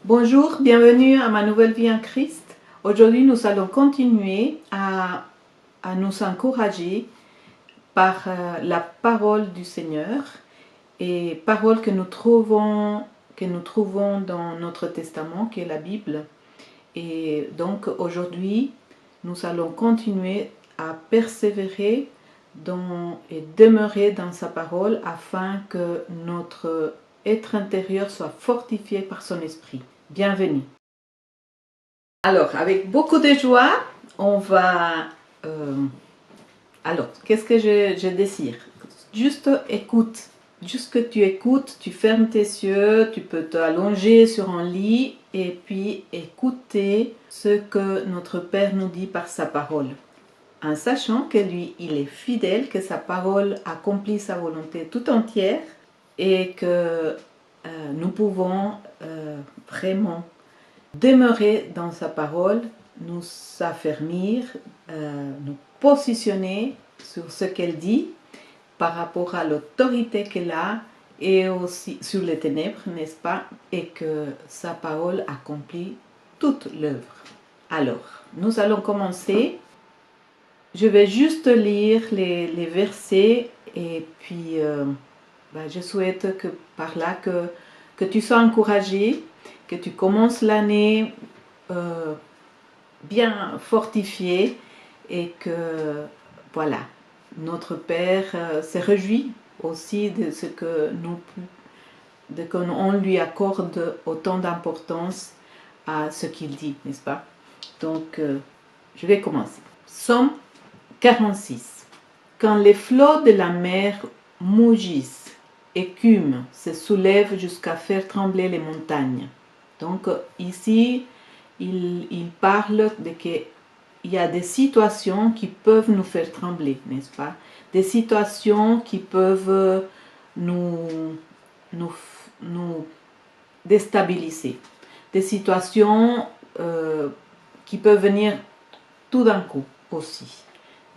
Bonjour, bienvenue à ma nouvelle vie en Christ. Aujourd'hui, nous allons continuer à nous encourager par la parole du Seigneur et parole que nous trouvons dans notre testament, qui est la Bible. Et donc aujourd'hui, nous allons continuer à persévérer et demeurer dans sa parole afin que notre être intérieur soit fortifié par son esprit. Bienvenue. Alors, avec beaucoup de joie, on va... alors, qu'est-ce que je désire? Juste écoute. Juste que tu écoutes, tu fermes tes yeux, tu peux t'allonger sur un lit et puis écouter ce que notre Père nous dit par sa parole. En sachant que lui, il est fidèle, que sa parole accomplit sa volonté tout entière et que nous pouvons vraiment demeurer dans sa parole, nous affermir, nous positionner sur ce qu'elle dit par rapport à l'autorité qu'elle a et aussi sur les ténèbres, n'est-ce pas? Et que sa parole accomplit toute l'œuvre. Alors, nous allons commencer. Je vais juste lire les versets et puis je souhaite que par là que tu sois encouragé, que tu commences l'année bien fortifié et que voilà, notre Père se réjouit aussi de ce que qu'on lui accorde autant d'importance à ce qu'il dit, n'est-ce pas? Donc, je vais commencer. Psaume 46. Quand les flots de la mer mugissent, écument, se soulèvent jusqu'à faire trembler les montagnes. Donc ici, il parle de qu'il y a des situations qui peuvent nous faire trembler, n'est-ce pas? Des situations qui peuvent nous déstabiliser. Des situations qui peuvent venir tout d'un coup aussi.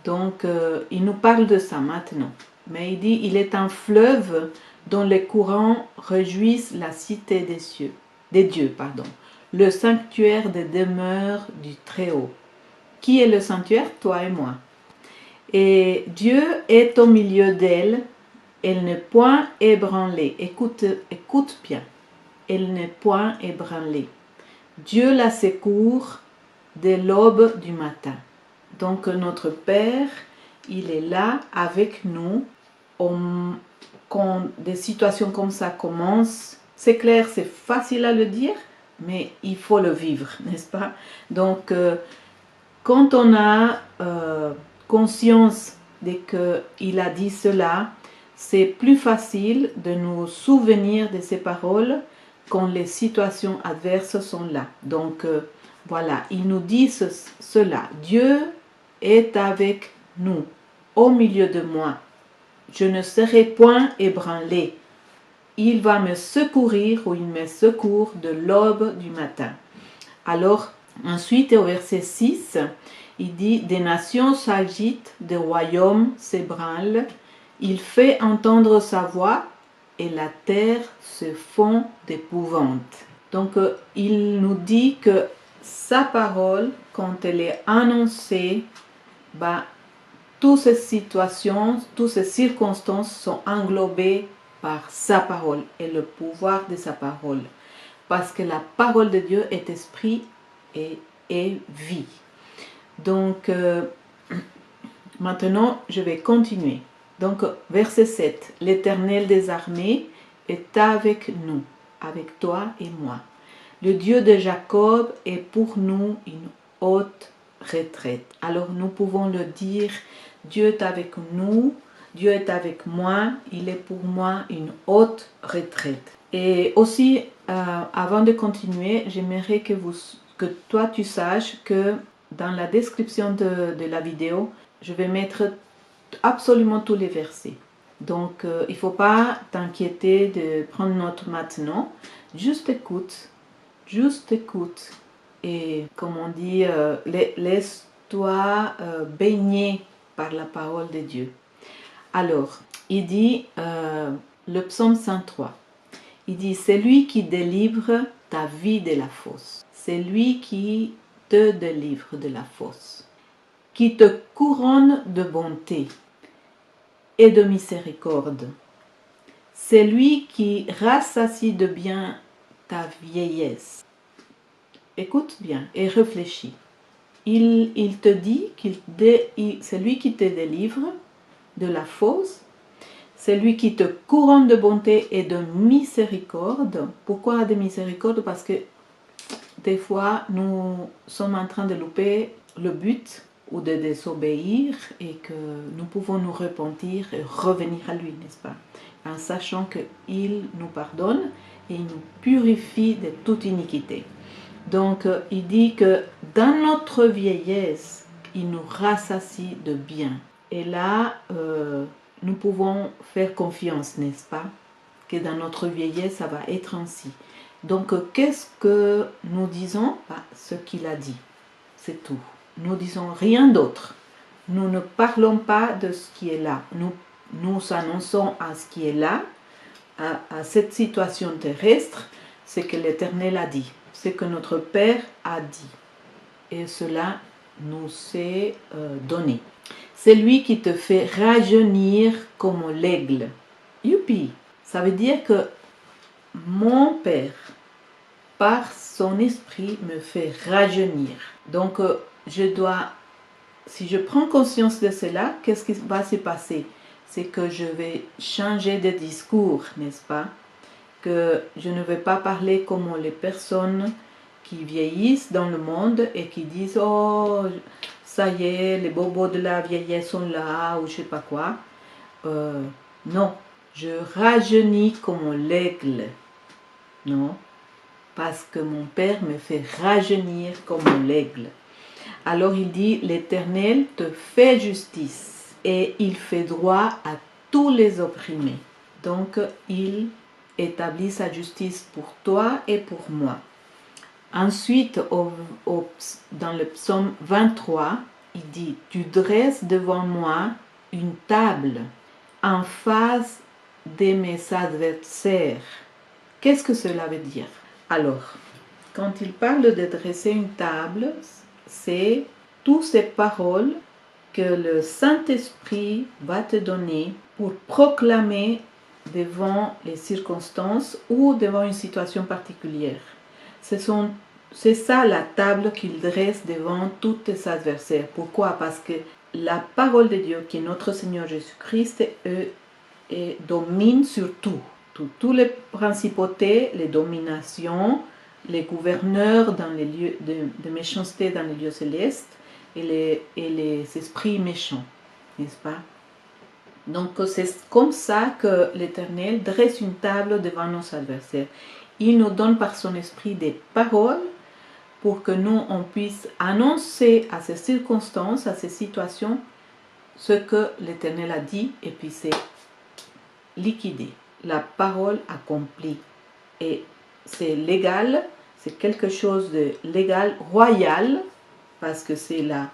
Donc, il nous parle de ça maintenant. Mais il dit, il est un fleuve dont les courants réjouissent la cité des dieux, le sanctuaire des demeures du Très-Haut. Qui est le sanctuaire? Toi et moi. Et Dieu est au milieu d'elle, elle n'est point ébranlée. Écoute bien. Elle n'est point ébranlée. Dieu la secourt dès l'aube du matin. Donc notre Père, il est là avec nous. Quand des situations comme ça commencent, c'est clair, c'est facile à le dire, mais il faut le vivre, n'est-ce pas? Donc, quand on a conscience de qu'il a dit cela, c'est plus facile de nous souvenir de ces paroles quand les situations adverses sont là. Donc, voilà, il nous dit cela. Dieu est avec nous, au milieu de moi. Je ne serai point ébranlé. Il va me secourir ou il me secourt de l'aube du matin. Alors, ensuite, au verset 6, il dit, des nations s'agitent, des royaumes s'ébranlent, il fait entendre sa voix et la terre se fond d'épouvante. Donc, il nous dit que sa parole, quand elle est annoncée, toutes ces situations, toutes ces circonstances sont englobées par sa parole et le pouvoir de sa parole. Parce que la parole de Dieu est esprit et est vie. Donc, maintenant, je vais continuer. Donc, verset 7. L'Éternel des armées est avec nous, avec toi et moi. Le Dieu de Jacob est pour nous une haute retraite. Alors, nous pouvons le dire, Dieu est avec nous, Dieu est avec moi, il est pour moi une haute retraite. Et aussi, avant de continuer, j'aimerais que toi tu saches que dans la description de la vidéo, je vais mettre absolument tous les versets. Donc, il ne faut pas t'inquiéter de prendre note maintenant. Juste écoute. Et comme on dit, laisse-toi baigner par la parole de Dieu. Alors, il dit, le psaume 103, il dit, c'est lui qui délivre ta vie de la fosse. C'est lui qui te délivre de la fosse, qui te couronne de bonté et de miséricorde. C'est lui qui rassasie de bien ta vieillesse. Écoute bien et réfléchis. Il te dit c'est lui qui te délivre de la fosse. C'est lui qui te couronne de bonté et de miséricorde. Pourquoi de miséricorde? Parce que des fois, nous sommes en train de louper le but ou de désobéir et que nous pouvons nous repentir et revenir à lui, n'est-ce pas? En sachant qu'il nous pardonne et il nous purifie de toute iniquité. Donc, il dit que dans notre vieillesse, il nous rassasie de bien. Et là, nous pouvons faire confiance, n'est-ce pas? Que dans notre vieillesse, ça va être ainsi. Donc, qu'est-ce que nous disons? Ce qu'il a dit, c'est tout. Nous disons rien d'autre. Nous ne parlons pas de ce qui est là. Nous annonçons à ce qui est là, à cette situation terrestre, ce que l'Éternel a dit, ce que notre Père a dit. Et cela nous est donné. C'est lui qui te fait rajeunir comme l'aigle. Youpi! Ça veut dire que mon Père, par son esprit, me fait rajeunir. Donc, si je prends conscience de cela, qu'est-ce qui va se passer? C'est que je vais changer de discours, n'est-ce pas? Que je ne vais pas parler comme les personnes qui vieillissent dans le monde et qui disent « Oh, ça y est, les bobos de la vieillesse sont là » ou je ne sais pas quoi. Non, je rajeunis comme l'aigle. Non, parce que mon Père me fait rajeunir comme l'aigle. Alors il dit « L'Éternel te fait justice et il fait droit à tous les opprimés. » Donc il établit sa justice pour toi et pour moi. Ensuite, dans le psaume 23, il dit « Tu dresses devant moi une table en face de mes adversaires. » Qu'est-ce que cela veut dire? Alors, quand il parle de dresser une table, c'est toutes ces paroles que le Saint-Esprit va te donner pour proclamer devant les circonstances ou devant une situation particulière. C'est ça la table qu'il dresse devant tous tes adversaires. Pourquoi? Parce que la parole de Dieu, qui est notre Seigneur Jésus-Christ, domine sur tout. Toutes les principautés, les dominations, les gouverneurs dans les lieux de méchanceté dans les lieux célestes et les esprits méchants, n'est-ce pas? Donc c'est comme ça que l'Éternel dresse une table devant nos adversaires. Il nous donne par son esprit des paroles pour que nous, on puisse annoncer à ces circonstances, à ces situations, ce que l'Éternel a dit, et puis c'est liquidé. La parole accomplie. Et c'est légal, c'est quelque chose de légal, royal, parce que c'est la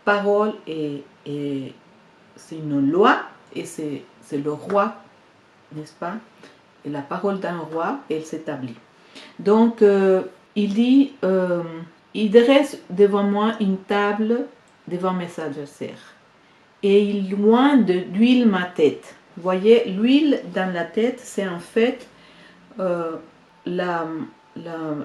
parole et c'est une loi, et c'est le roi, n'est-ce pas? Et la parole d'un roi, elle s'établit. Donc, il dit, il dresse devant moi une table devant mes adversaires. Et il loin d'huile ma tête. Vous voyez, l'huile dans la tête, c'est en fait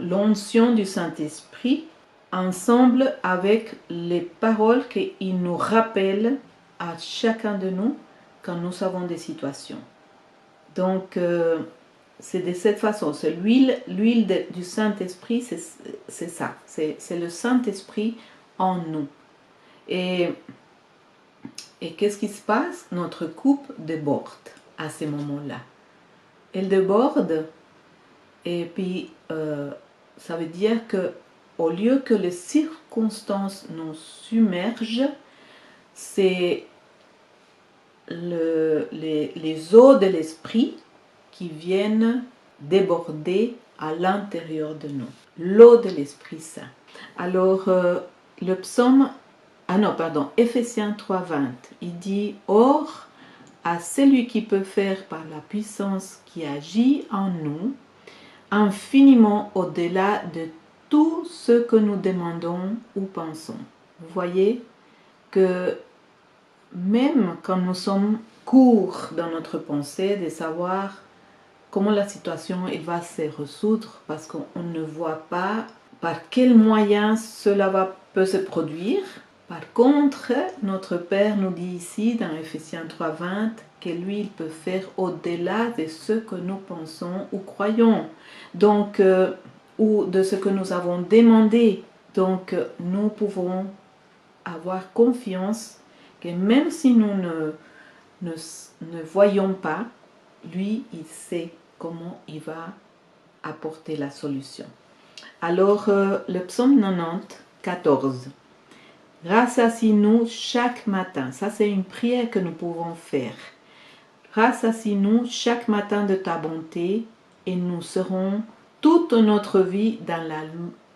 l'onction du Saint-Esprit ensemble avec les paroles qu'il nous rappelle à chacun de nous quand nous avons des situations. Donc, c'est de cette façon. C'est l'huile du Saint-Esprit, c'est ça. C'est le Saint-Esprit en nous. Et qu'est-ce qui se passe? Notre coupe déborde à ces moments-là. Elle déborde et puis ça veut dire que au lieu que les circonstances nous submergent, c'est les eaux de l'esprit qui viennent déborder à l'intérieur de nous. L'eau de l'Esprit Saint. Alors, le psaume, Éphésiens 3:20, il dit « Or, à celui qui peut faire par la puissance qui agit en nous, infiniment au-delà de tout ce que nous demandons ou pensons. Vous voyez que même quand nous sommes courts dans notre pensée de savoir comment la situation elle va se résoudre parce qu'on ne voit pas par quels moyens cela peut se produire. Par contre, notre Père nous dit ici dans Ephésiens 3:20 que lui, il peut faire au-delà de ce que nous pensons ou croyons, donc, ou de ce que nous avons demandé. Donc, nous pouvons avoir confiance que même si nous ne voyons pas, lui, il sait comment il va apporter la solution. Alors, le psaume 90, 14. Rassasie-nous chaque matin. Ça, c'est une prière que nous pouvons faire. Rassasie-nous chaque matin de ta bonté et nous serons toute notre vie dans la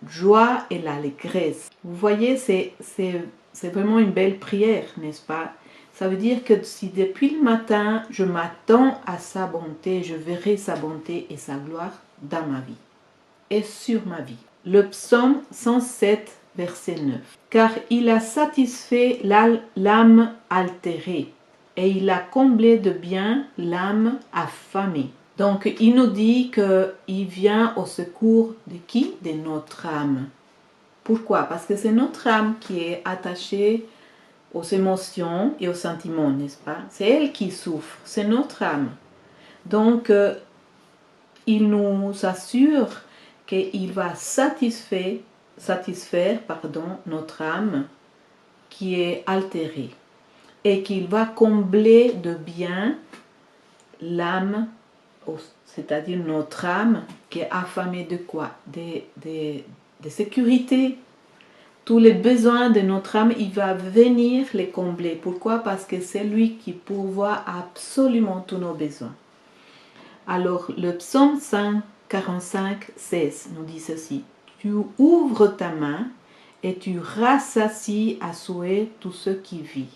joie et l'allégresse. Vous voyez, c'est vraiment une belle prière, n'est-ce pas? Ça veut dire que si depuis le matin, je m'attends à sa bonté, je verrai sa bonté et sa gloire dans ma vie et sur ma vie. Le psaume 107, verset 9. Car il a satisfait l'âme altérée et il a comblé de bien l'âme affamée. Donc il nous dit qu'il vient au secours de qui? De notre âme. Pourquoi? Parce que c'est notre âme qui est attachée aux émotions et aux sentiments, n'est-ce pas? C'est elle qui souffre, c'est notre âme. Donc, il nous assure qu'il va satisfaire notre âme qui est altérée et qu'il va combler de bien l'âme, c'est-à-dire notre âme qui est affamée de quoi? De sécurité. Tous les besoins de notre âme, il va venir les combler. Pourquoi? Parce que c'est lui qui pourvoit absolument tous nos besoins. Alors, le psaume 145, 16 nous dit ceci. Tu ouvres ta main et tu rassassies à souhait tout ce qui vit.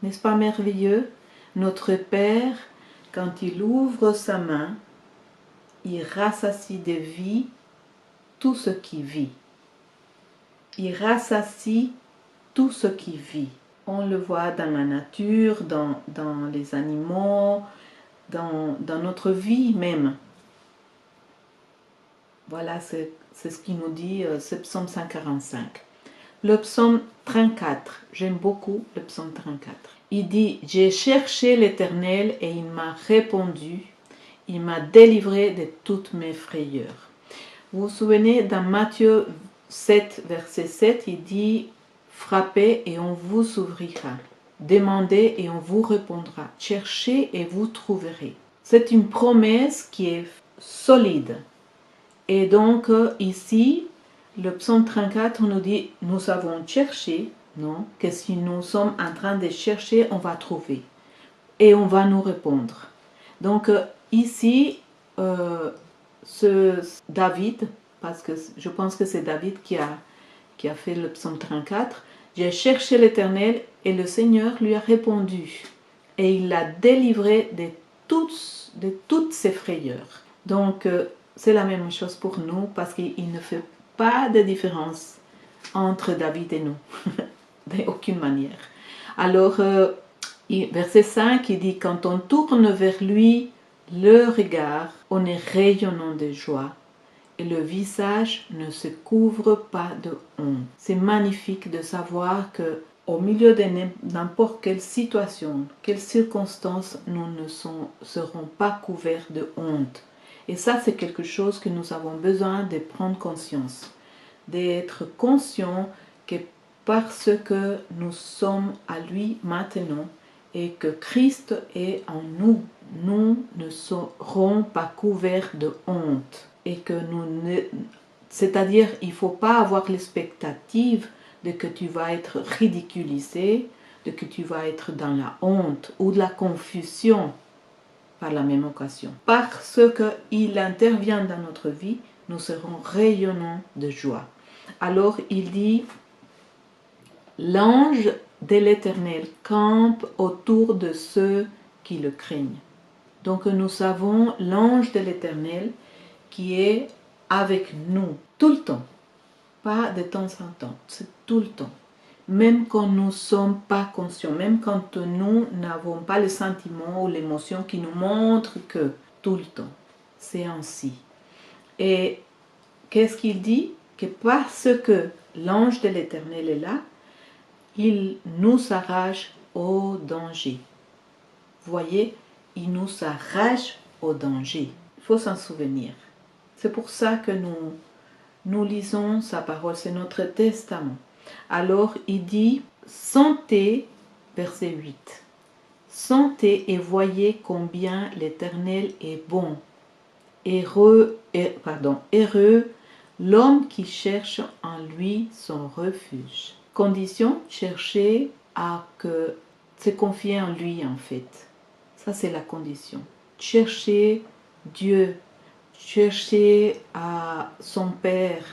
N'est-ce pas merveilleux? Notre Père, quand il ouvre sa main, il rassassie de vie tout ce qui vit. Il rassassie tout ce qui vit. On le voit dans la nature, dans les animaux, dans notre vie même. Voilà, c'est ce qu'il nous dit ce psaume 145. Le psaume 34, j'aime beaucoup le psaume 34. Il dit, j'ai cherché l'Éternel et il m'a répondu, il m'a délivré de toutes mes frayeurs. Vous vous souvenez, dans Matthieu 7, verset 7, il dit, frappez et on vous ouvrira. Demandez et on vous répondra. Cherchez et vous trouverez. C'est une promesse qui est solide. Et donc ici, le psaume 34 nous dit, nous avons cherché, non? Que si nous sommes en train de chercher, on va trouver. Et on va nous répondre. Donc ici, ce David, parce que je pense que c'est David qui a fait le psaume 34, j'ai cherché l'Éternel et le Seigneur lui a répondu. Et il l'a délivré de toutes ses frayeurs. Donc, c'est la même chose pour nous parce qu'il ne fait pas de différence entre David et nous, d'aucune manière. Alors, verset 5, il dit, quand on tourne vers lui le regard, on est rayonnant de joie et le visage ne se couvre pas de honte. C'est magnifique de savoir que au milieu de n'importe quelle situation, quelle circonstance, nous ne serons pas couverts de honte. Et ça, c'est quelque chose que nous avons besoin de prendre conscience, d'être conscient que parce que nous sommes à lui maintenant et que Christ est en nous, nous ne serons pas couverts de honte. Et que c'est-à-dire, il ne faut pas avoir l'expectative de que tu vas être ridiculisé, de que tu vas être dans la honte ou de la confusion par la même occasion. Parce qu'il intervient dans notre vie, nous serons rayonnants de joie. Alors il dit, l'ange de l'Éternel campe autour de ceux qui le craignent. Donc nous savons l'ange de l'Éternel qui est avec nous tout le temps, pas de temps en temps, c'est tout le temps. Même quand nous ne sommes pas conscients, même quand nous n'avons pas le sentiment ou l'émotion qui nous montre que tout le temps, c'est ainsi. Et qu'est-ce qu'il dit? Que parce que l'ange de l'Éternel est là, il nous arrache au danger. Vous voyez, il nous arrache au danger. Il faut s'en souvenir. C'est pour ça que nous lisons sa parole, c'est notre testament. Alors il dit, sentez, verset 8, sentez et voyez combien l'Éternel est bon. Heureux l'homme qui cherche en lui son refuge. Condition, chercher à se confier en lui en fait. Ça c'est la condition. Chercher Dieu, chercher à son Père,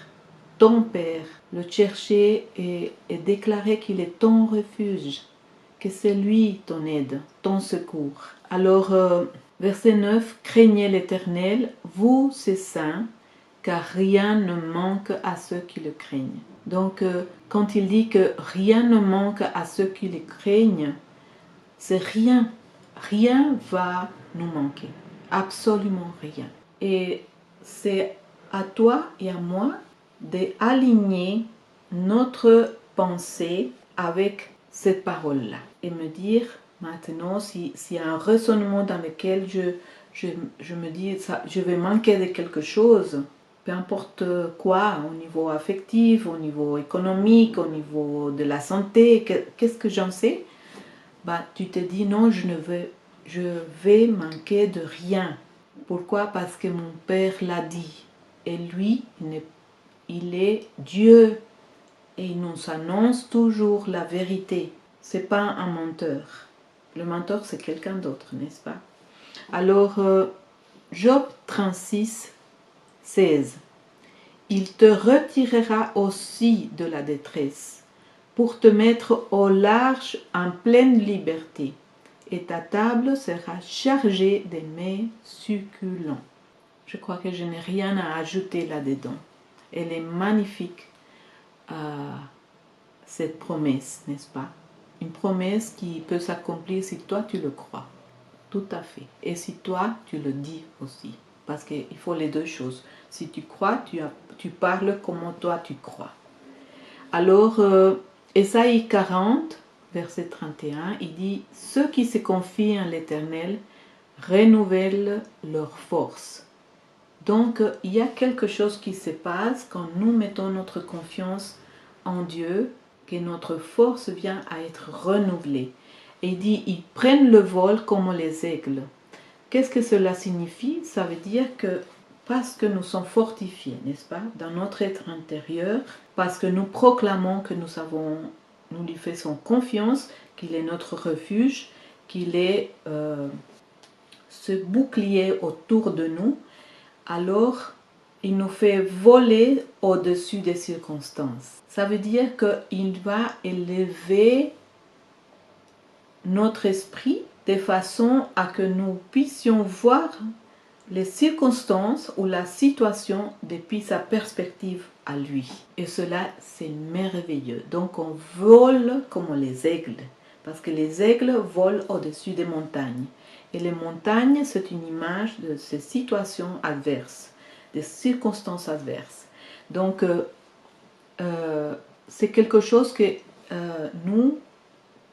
ton Père, le chercher et déclarer qu'il est ton refuge, que c'est lui ton aide, ton secours. Alors, verset 9, craignez l'Éternel, vous ses saints, car rien ne manque à ceux qui le craignent. Donc, quand il dit que rien ne manque à ceux qui le craignent, c'est rien. Rien va nous manquer. Absolument rien. Et c'est à toi et à moi d'aligner notre pensée avec cette parole-là. Et me dire, maintenant, s'il y a un raisonnement dans lequel je me dis, ça, je vais manquer de quelque chose, peu importe quoi, au niveau affectif, au niveau économique, au niveau de la santé, qu'est-ce que j'en sais? Bah, tu te dis non, je vais manquer de rien. Pourquoi? Parce que mon Père l'a dit. Et lui, il est Dieu. Et il nous annonce toujours la vérité. C'est pas un menteur. Le menteur, c'est quelqu'un d'autre, n'est-ce pas? Alors, Job 36, 16. Il te retirera aussi de la détresse pour te mettre au large en pleine liberté, et ta table sera chargée de mets succulents. Je crois que je n'ai rien à ajouter là-dedans. Elle est magnifique, cette promesse, n'est-ce pas? Une promesse qui peut s'accomplir si toi tu le crois. Tout à fait. Et si toi tu le dis aussi. Parce qu'il faut les deux choses. Si tu crois, tu parles comment toi tu crois. Alors, Ésaïe 40, verset 31, il dit « Ceux qui se confient en l'Éternel renouvellent leur force. » Donc, il y a quelque chose qui se passe quand nous mettons notre confiance en Dieu, que notre force vient à être renouvelée. Et il dit « Ils prennent le vol comme les aigles. » Qu'est-ce que cela signifie? Ça veut dire que parce que nous sommes fortifiés, n'est-ce pas, dans notre être intérieur, parce que nous proclamons que nous lui faisons confiance, qu'il est notre refuge, qu'il est ce bouclier autour de nous, alors il nous fait voler au-dessus des circonstances. Ça veut dire qu'il va élever notre esprit de façon à que nous puissions voir les circonstances ou la situation depuis sa perspective à lui. Et cela, c'est merveilleux. Donc on vole comme les aigles, parce que les aigles volent au-dessus des montagnes. Et les montagnes, c'est une image de ces situations adverses, des circonstances adverses. Donc c'est quelque chose que nous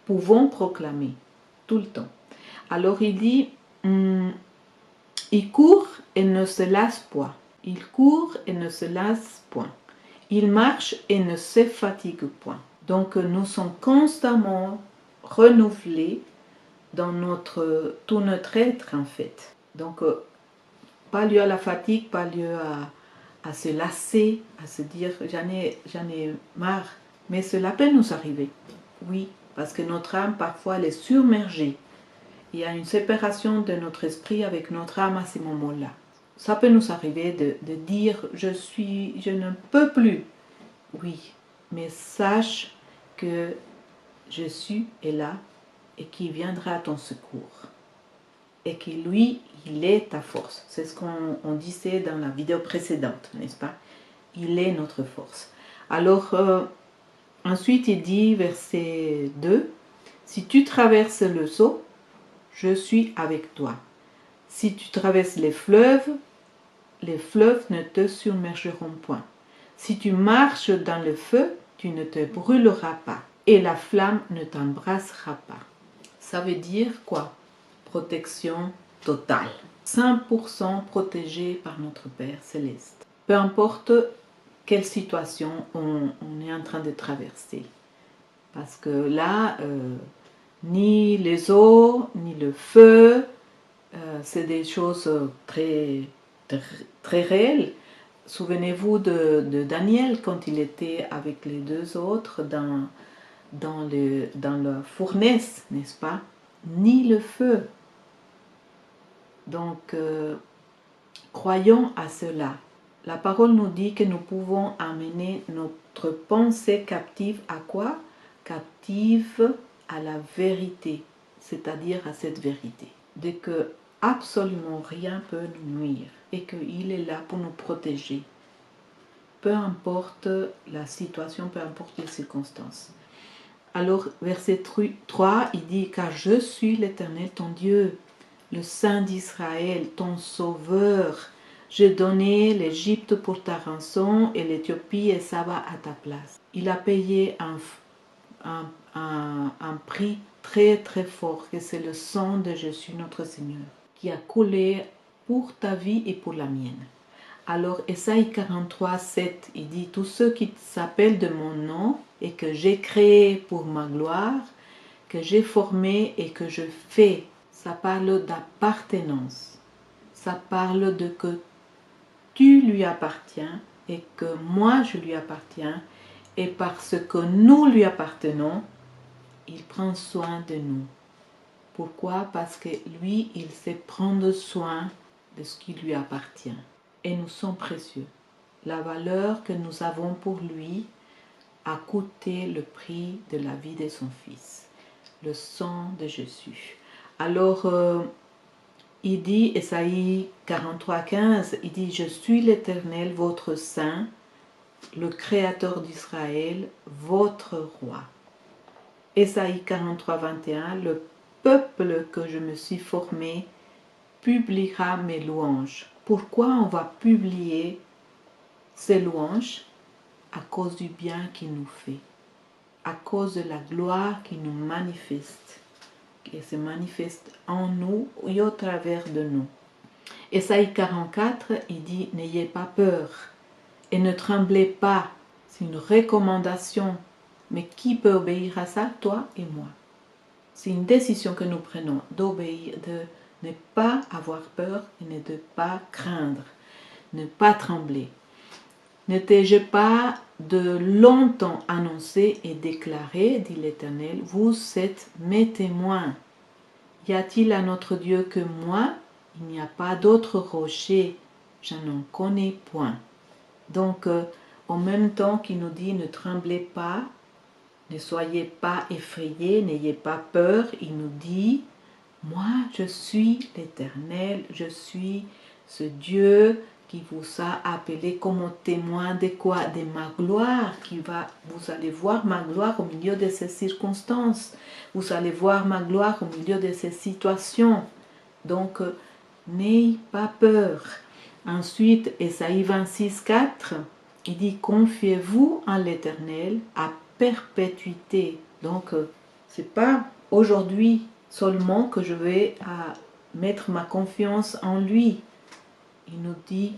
pouvons proclamer tout le temps. Alors il dit, il court et ne se lasse point. Il court et ne se lasse point. Il marche et ne se fatigue point. Donc nous sommes constamment renouvelés dans tout notre être en fait. Donc pas lieu à la fatigue, pas lieu à se lasser, à se dire j'en ai marre. Mais cela peut nous arriver. Oui, parce que notre âme parfois elle est submergée. Il y a une séparation de notre esprit avec notre âme à ces moments-là. Ça peut nous arriver de dire je ne peux plus. Oui, mais sache que Jésus est là et qu'il viendra à ton secours. et que lui, il est ta force. C'est ce qu'on disait dans la vidéo précédente, n'est-ce pas? Il est notre force. Alors, ensuite, il dit, verset 2, « Si tu traverses le seau, je suis avec toi. Si tu traverses les fleuves ne te submergeront point. Si tu marches dans le feu, tu ne te brûleras pas, et la flamme ne t'embrassera pas. » Ça veut dire quoi? Protection totale. 100% protégé par notre Père Céleste. Peu importe quelle situation on est en train de traverser. Parce que là, ni les eaux, ni le feu, c'est des choses très, très réelles. Souvenez-vous de Daniel quand il était avec les deux autres dans la fournaise, n'est-ce pas? Ni le feu. Donc, croyons à cela. La parole nous dit que nous pouvons amener notre pensée captive à quoi? Captive à la vérité, c'est-à-dire à cette vérité. De que absolument rien peut nous nuire et qu'il est là pour nous protéger. Peu importe la situation, peu importe les circonstances. Alors, verset 3, il dit « Car je suis l'Éternel, ton Dieu, le Saint d'Israël, ton Sauveur. J'ai donné l'Égypte pour ta rançon et l'Éthiopie et Saba à ta place. » Il a payé un prix très très fort, que c'est le sang de Jésus notre Seigneur, qui a coulé pour ta vie et pour la mienne. Alors, Ésaïe 43, 7, il dit « Tous ceux qui s'appellent de mon nom et que j'ai créé pour ma gloire, que j'ai formé et que je fais. » Ça parle d'appartenance. Ça parle de que tu lui appartiens et que moi je lui appartiens. Et parce que nous lui appartenons, il prend soin de nous. Pourquoi? Parce que lui, il sait prendre soin de ce qui lui appartient. Et nous sommes précieux. La valeur que nous avons pour lui a coûté le prix de la vie de son Fils, le sang de Jésus. Alors, il dit, Ésaïe 43, 15, il dit « Je suis l'Éternel, votre Saint, le Créateur d'Israël, votre Roi. » Ésaïe 43, 21, « Le peuple que je me suis formé publiera mes louanges. » Pourquoi on va publier ces louanges? À cause du bien qu'il nous fait, à cause de la gloire qu'il nous manifeste, qui se manifeste en nous et au travers de nous. Ésaïe 44, il dit « N'ayez pas peur et ne tremblez pas. » C'est une recommandation. Mais qui peut obéir à ça? Toi et moi. C'est une décision que nous prenons d'obéir, de ne pas avoir peur et ne de pas craindre, ne pas trembler. Ne t'ai-je pas de longtemps annoncé et déclaré, dit l'Éternel, vous êtes mes témoins. Y a-t-il un autre Dieu que moi? Il n'y a pas d'autre rocher, je n'en connais point. Donc, en même temps qu'il nous dit ne tremblez pas, ne soyez pas effrayés, n'ayez pas peur, il nous dit, moi je suis l'Éternel, je suis ce Dieu qui vous a appelé comme témoin de quoi? De ma gloire, vous allez voir ma gloire au milieu de ces circonstances, vous allez voir ma gloire au milieu de ces situations. Donc, n'ayez pas peur. Ensuite, Ésaïe 26, 4, il dit, confiez-vous en l'Éternel à perpétuité. Donc, c'est pas aujourd'hui seulement que je vais mettre ma confiance en lui. Il nous dit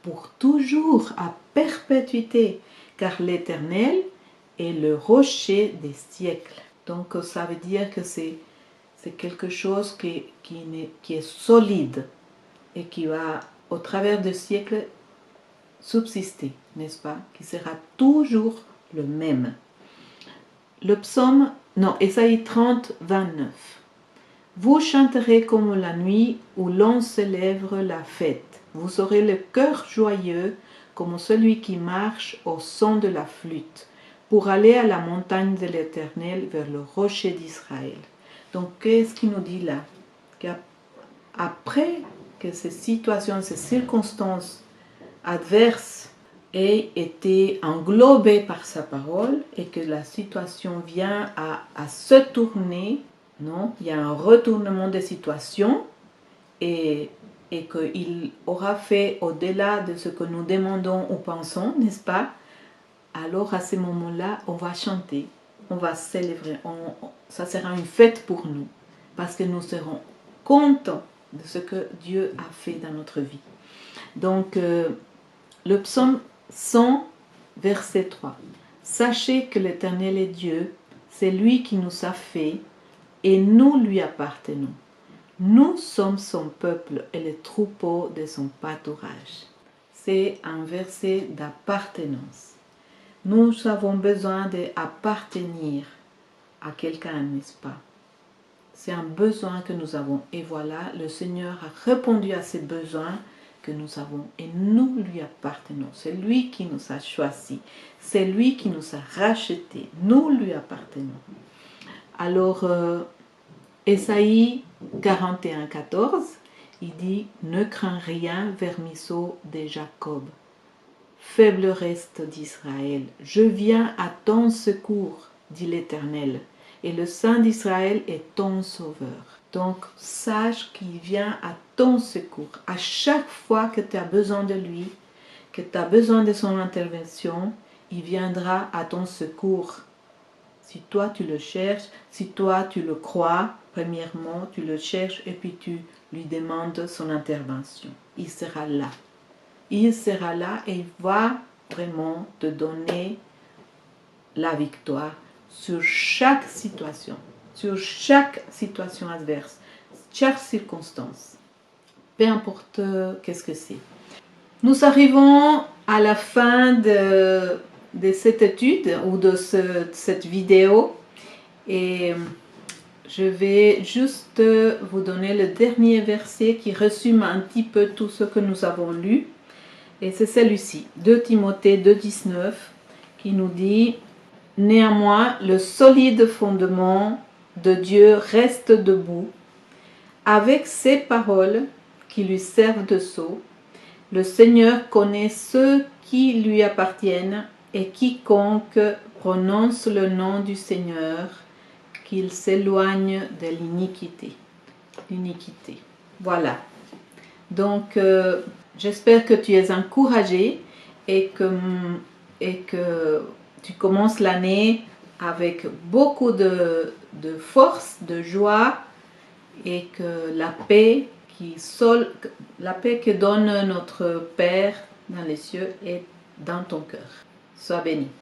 pour toujours, à perpétuité, car l'Éternel est le rocher des siècles. Donc, ça veut dire que c'est quelque chose qui est solide et qui va, au travers des siècles, subsister, n'est-ce pas? Qui sera toujours le même. Le psaume, non, Ésaïe 30, 29. Vous chanterez comme la nuit où l'on célèbre la fête. Vous aurez le cœur joyeux comme celui qui marche au son de la flûte pour aller à la montagne de l'Éternel vers le rocher d'Israël. Donc, qu'est-ce qu'il nous dit là? après que ces situations, ces circonstances adverses aient été englobées par sa parole et que la situation vient à se tourner, non? Il y a un retournement des situations et qu'il aura fait au-delà de ce que nous demandons ou pensons, n'est-ce pas? Alors à ce moment-là, on va chanter, on va célébrer, ça sera une fête pour nous, parce que nous serons contents de ce que Dieu a fait dans notre vie. Donc, le psaume 100, verset 3. Sachez que l'Éternel est Dieu, c'est lui qui nous a fait, et nous lui appartenons. Nous sommes son peuple et les troupeaux de son pâturage. C'est un verset d'appartenance. Nous avons besoin d'appartenir à quelqu'un, n'est-ce pas? C'est un besoin que nous avons. Et voilà, le Seigneur a répondu à ces besoins que nous avons. Et nous lui appartenons. C'est lui qui nous a choisis. C'est lui qui nous a rachetés. Nous lui appartenons. Alors, Ésaïe 41, 14, il dit « Ne crains rien, vermisseau de Jacob. Faible reste d'Israël, je viens à ton secours, dit l'Éternel, et le Saint d'Israël est ton sauveur. » Donc, sache qu'il vient à ton secours. À chaque fois que tu as besoin de lui, que tu as besoin de son intervention, il viendra à ton secours. Si toi tu le cherches, si toi tu le crois, premièrement, tu le cherches et puis tu lui demandes son intervention. Il sera là. Il sera là et il va vraiment te donner la victoire sur chaque situation adverse, chaque circonstance, peu importe qu'est-ce que c'est. Nous arrivons à la fin de cette étude ou de cette vidéo et je vais juste vous donner le dernier verset qui résume un petit peu tout ce que nous avons lu. Et c'est celui-ci, 2 Timothée 2,19, qui nous dit « Néanmoins, le solide fondement de Dieu reste debout, avec ses paroles qui lui servent de sceau. Le Seigneur connaît ceux qui lui appartiennent, et quiconque prononce le nom du Seigneur, qu'il s'éloigne de l'iniquité. » Voilà. Donc, j'espère que tu es encouragé et que tu commences l'année avec beaucoup de force, de joie et que la paix que donne notre Père dans les cieux est dans ton cœur. Sois béni.